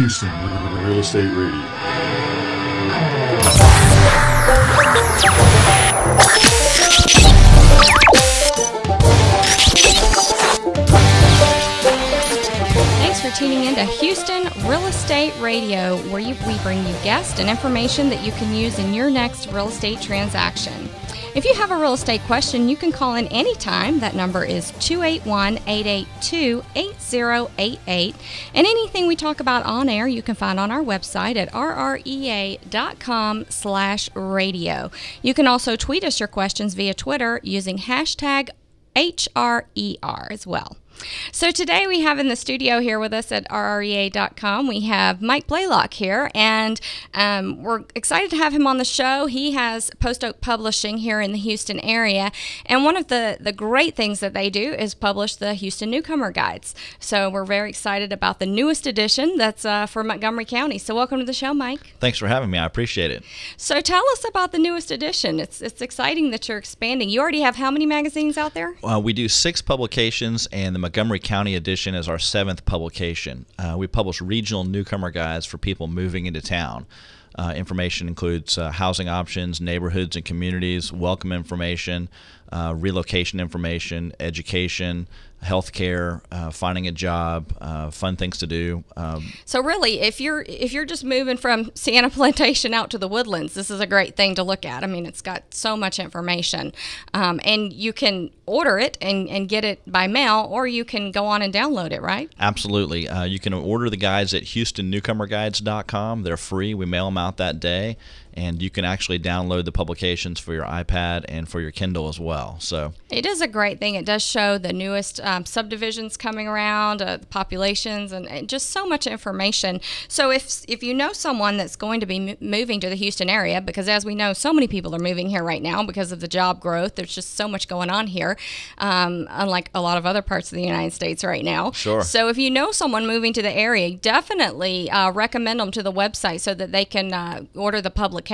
Houston Real Estate Radio. Thanks for tuning in to Houston Real Estate Radio, where we bring you guests and information that you can use in your next real estate transaction. If you have a real estate question, you can call in anytime. That number is 281-882-8088. And anything we talk about on air, you can find on our website at rrea.com/radio. You can also tweet us your questions via Twitter using hashtag HRER as well. So today we have in the studio here with us at rrea.com, we have Mike Blalock here, and we're excited to have him on the show. He has Post Oak Publishing here in the Houston area, and one of the great things that they do is publish the Houston Newcomer Guides. So we're very excited about the newest edition that's for Montgomery County. So welcome to the show, Mike. Thanks for having me. I appreciate it. So tell us about the newest edition. It's exciting that you're expanding. You already have how many magazines out there? We do 6 publications, and the Montgomery County edition is our 7th publication. We publish regional newcomer guides for people moving into town. Information includes housing options, neighborhoods and communities, welcome information, relocation information, education, healthcare, finding a job, fun things to do. So really, if you're just moving from Sienna Plantation out to the Woodlands, this is a great thing to look at. I mean, it's got so much information, and you can order it and get it by mail, or you can go on and download it, right? Absolutely. You can order the guides at HoustonNewcomerGuides.com. They're free. We mail them out that day. And you can actually download the publications for your iPad and for your Kindle as well. So it is a great thing. It does show the newest subdivisions coming around, the populations, and just so much information. So if you know someone that's going to be moving to the Houston area, because as we know, so many people are moving here right now because of the job growth. There's just so much going on here, unlike a lot of other parts of the United States right now. Sure. So if you know someone moving to the area, definitely recommend them to the website so that they can order the publication.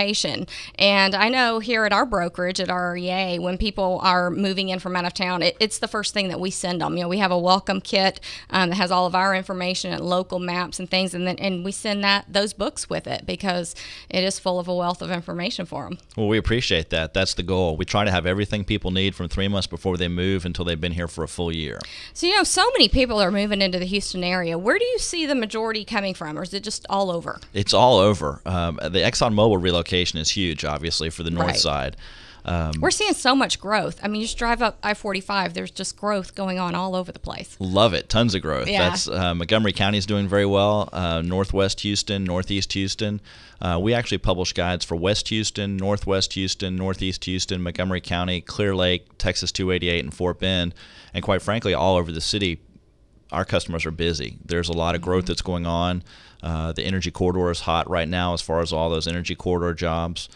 And I know here at our brokerage at REA, when people are moving in from out of town, it's the first thing that we send them. You know, we have a welcome kit that has all of our information and local maps and things, and we send those books with it because it is full of a wealth of information for them. Well, we appreciate that. That's the goal. We try to have everything people need from 3 months before they move until they've been here for a full year. So, you know, so many people are moving into the Houston area. Where do you see the majority coming from, or is it just all over? It's all over. The ExxonMobil relocation is huge, obviously, for the north side. We're seeing so much growth. I mean, you just drive up I-45, there's just growth going on all over the place. Love it. Tons of growth. Yeah. That's Montgomery County is doing very well. Northwest Houston, Northeast Houston. We actually publish guides for West Houston, Northwest Houston, Northeast Houston, Montgomery County, Clear Lake, Texas 288, and Fort Bend. And quite frankly, all over the city, our customers are busy. There's a lot of growth that's going on. The energy corridor is hot right now as far as all those energy corridor jobs.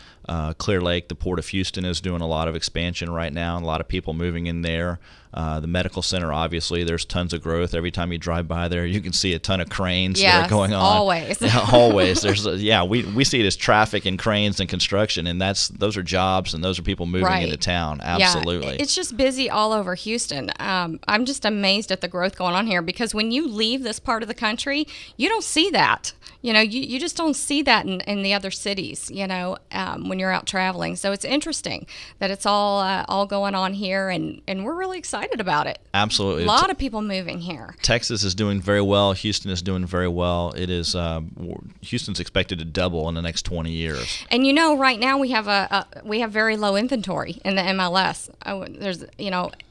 Clear Lake, the Port of Houston, is doing a lot of expansion right now, and a lot of people moving in there. The medical center, obviously, there's tons of growth. Every time you drive by there, you can see a ton of cranes that are going on. Always. Yeah, always. We see it as traffic and cranes and construction, and those are jobs, and those are people moving into town. Absolutely. Yeah, it's just busy all over Houston. I'm just amazed at the growth going on here, because when you leave this part of the country, you don't see that. You know, you just don't see that in the other cities, you know, when you're out traveling. So it's interesting that it's all going on here, and we're really excited about it. Absolutely. A lot of people moving here. Texas is doing very well. Houston is doing very well. It is Houston's expected to double in the next 20 years. And you know, right now we have very low inventory in the MLS.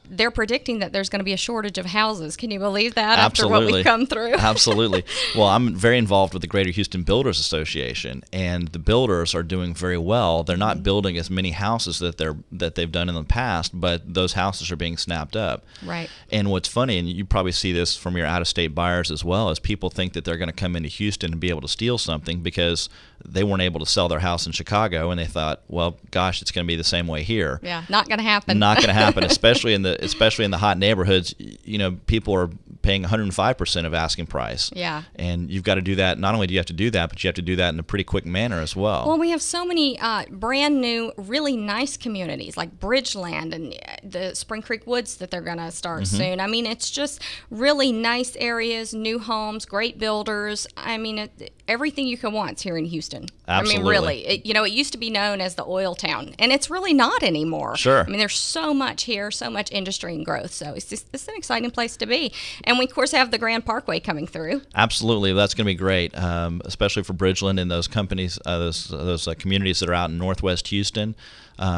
They're predicting that there's going to be a shortage of houses. Can you believe that? Absolutely. After what we've come through? Absolutely. Well, I'm very involved with the Greater Houston Builders Association, and the builders are doing very well. They're not building as many houses that they've done in the past, but those houses are being snapped up. Right. And what's funny, and you probably see this from your out-of-state buyers as well, is people think that they're going to come into Houston and be able to steal something because they weren't able to sell their house in Chicago, and they thought, well, gosh, it's going to be the same way here. Yeah, not going to happen. Not going to happen, especially in the hot neighborhoods. You know, people are paying 105% of asking price. Yeah. And you've got to do that. Not only do you have to do that, but you have to do that in a pretty quick manner as well. Well, we have so many brand new, really nice communities like Bridgeland and the Spring Creek Woods that they're going to start soon. I mean, it's just really nice areas, new homes, great builders. I mean, everything you can want here in Houston. Absolutely. I mean, really. It used to be known as the oil town, and it's really not anymore. Sure. I mean, there's so much here, so much industry and growth. So it's an exciting place to be. And we, of course, have the Grand Parkway coming through. Absolutely. That's going to be great, especially for Bridgeland and those companies, those communities that are out in Northwest Houston.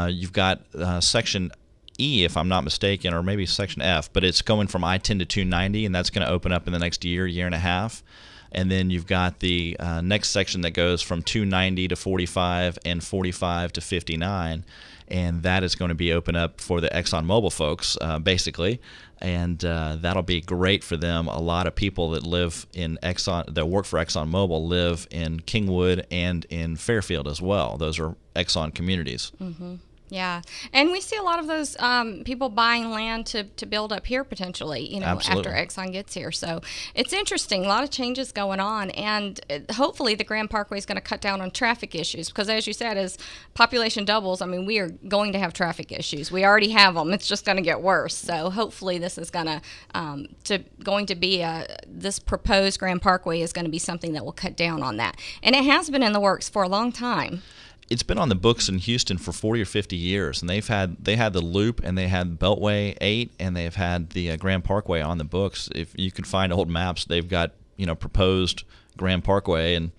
You've got Section E, if I'm not mistaken, or maybe Section F, but it's going from I-10 to 290, and that's going to open up in the next year and a half. And then you've got the next section that goes from 290 to 45 and 45 to 59, and that is going to be open up for the ExxonMobil folks, basically, and that'll be great for them. A lot of people that live in that work for ExxonMobil live in Kingwood and in Fairfield as well. Those are Exxon communities. Mm-hmm. Yeah, and we see a lot of those people buying land to build up here potentially, Absolutely. after Exxon gets here. So it's interesting, a lot of changes going on, and hopefully the Grand Parkway is going to cut down on traffic issues because, as you said, as population doubles, I mean, we are going to have traffic issues. We already have them. It's just going to get worse. So hopefully this is going to be this proposed Grand Parkway is going to be something that will cut down on that, and it has been in the works for a long time. It's been on the books in Houston for 40 or 50 years, and they had the Loop, and they had Beltway 8, and they've had the Grand Parkway on the books. If you can find old maps, they've got proposed Grand Parkway and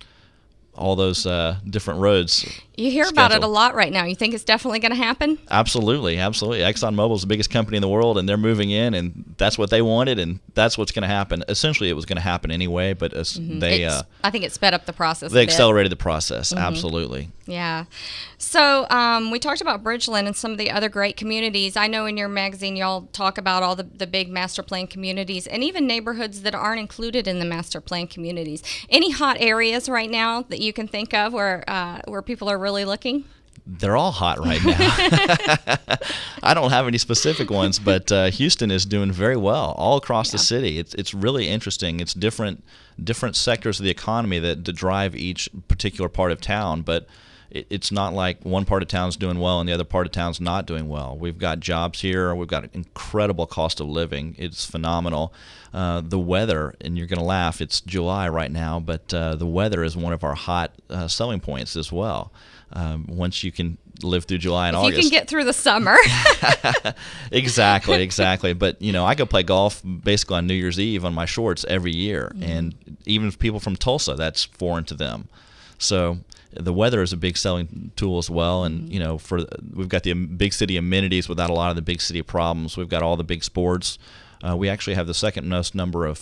all those different roads. You hear about it a lot right now. You think it's definitely going to happen? Absolutely, absolutely. ExxonMobil is the biggest company in the world, and they're moving in, and that's what they wanted, and that's what's going to happen. Essentially, it was going to happen anyway, but I think it sped up the process. They accelerated the process. Absolutely. Yeah. So we talked about Bridgeland and some of the other great communities. I know in your magazine y'all talk about all the big master plan communities and even neighborhoods that aren't included in the master plan communities. Any hot areas right now that you can think of where people are really looking? They're all hot right now. I don't have any specific ones, but Houston is doing very well all across the city. It's really interesting. It's different sectors of the economy that drive each particular part of town, but it's not like one part of town's doing well and the other part of town's not doing well. We've got jobs here. We've got an incredible cost of living. It's phenomenal. The weather, and you're going to laugh, it's July right now, but the weather is one of our hot selling points as well. Once you can live through July and August. You can get through the summer. Exactly. But, I go play golf basically on New Year's Eve on my shorts every year. Mm-hmm. And even people from Tulsa, that's foreign to them. So the weather is a big selling tool as well, and we've got the big city amenities without a lot of the big city problems. We've got all the big sports. We actually have the second most number of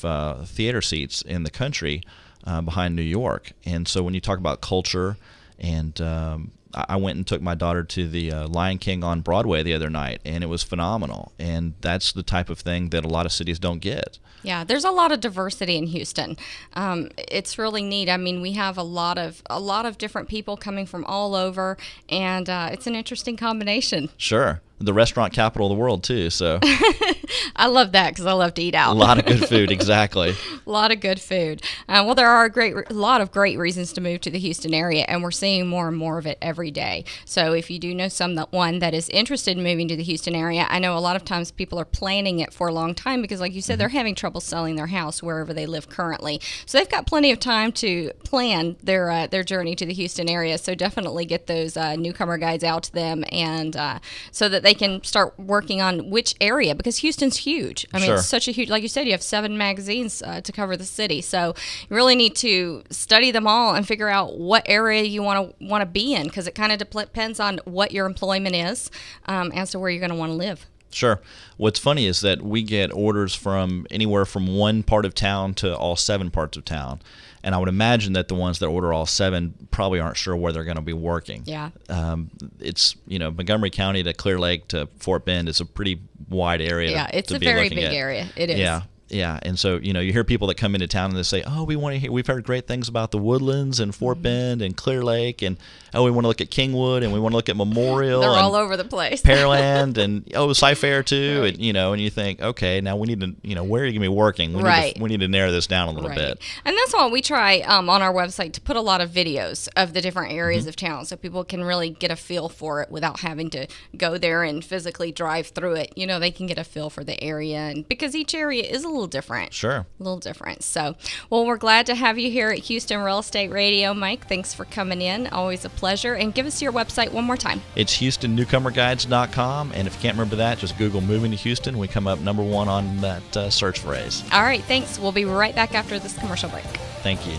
theater seats in the country behind New York. And so when you talk about culture, and I went and took my daughter to the Lion King on Broadway the other night, and it was phenomenal. And that's the type of thing that a lot of cities don't get. Yeah, there's a lot of diversity in Houston. It's really neat. I mean, we have a lot of different people coming from all over, and it's an interesting combination. Sure. The restaurant capital of the world, too. So I love that because I love to eat out. A lot of good food, exactly. A lot of good food. Well, there are a lot of great reasons to move to the Houston area, and we're seeing more and more of it every day. So if you do know someone that is interested in moving to the Houston area, I know a lot of times people are planning it for a long time because, like you said, they're having trouble selling their house wherever they live currently. So they've got plenty of time to plan their journey to the Houston area. So definitely get those newcomer guides out to them, and so that they can start working on which area, because Houston's huge. I mean, It's such a huge, like you said, you have 7 magazines to cover the city. So you really need to study them all and figure out what area you want to be in, because it kind of depends on what your employment is as to where you're going to want to live. Sure. What's funny is that we get orders from anywhere from one part of town to all 7 parts of town. And I would imagine that the ones that order all 7 probably aren't sure where they're going to be working. Yeah. It's, Montgomery County to Clear Lake to Fort Bend is a pretty wide area. Yeah, it's a very big area. It is. Yeah. Yeah, and so you hear people that come into town and they say, "Oh, we've heard great things about the Woodlands and Fort Bend and Clear Lake, and we want to look at Kingwood and we want to look at Memorial. They're and all over the place. Pearland and Cy-Fair too, right. And you think, okay, now we need to, where are you gonna be working? We need to narrow this down a little bit. And that's why we try on our website to put a lot of videos of the different areas of town, so people can really get a feel for it without having to go there and physically drive through it. They can get a feel for the area, and because each area is a little different. Sure. A little different. So, well, we're glad to have you here at Houston Real Estate Radio, Mike. Thanks for coming in. Always a pleasure. And give us your website one more time. It's HoustonNewcomerGuides.com, and if you can't remember that, just Google "moving to Houston." We come up #1 on that search phrase. All right, thanks. We'll be right back after this commercial break. Thank you.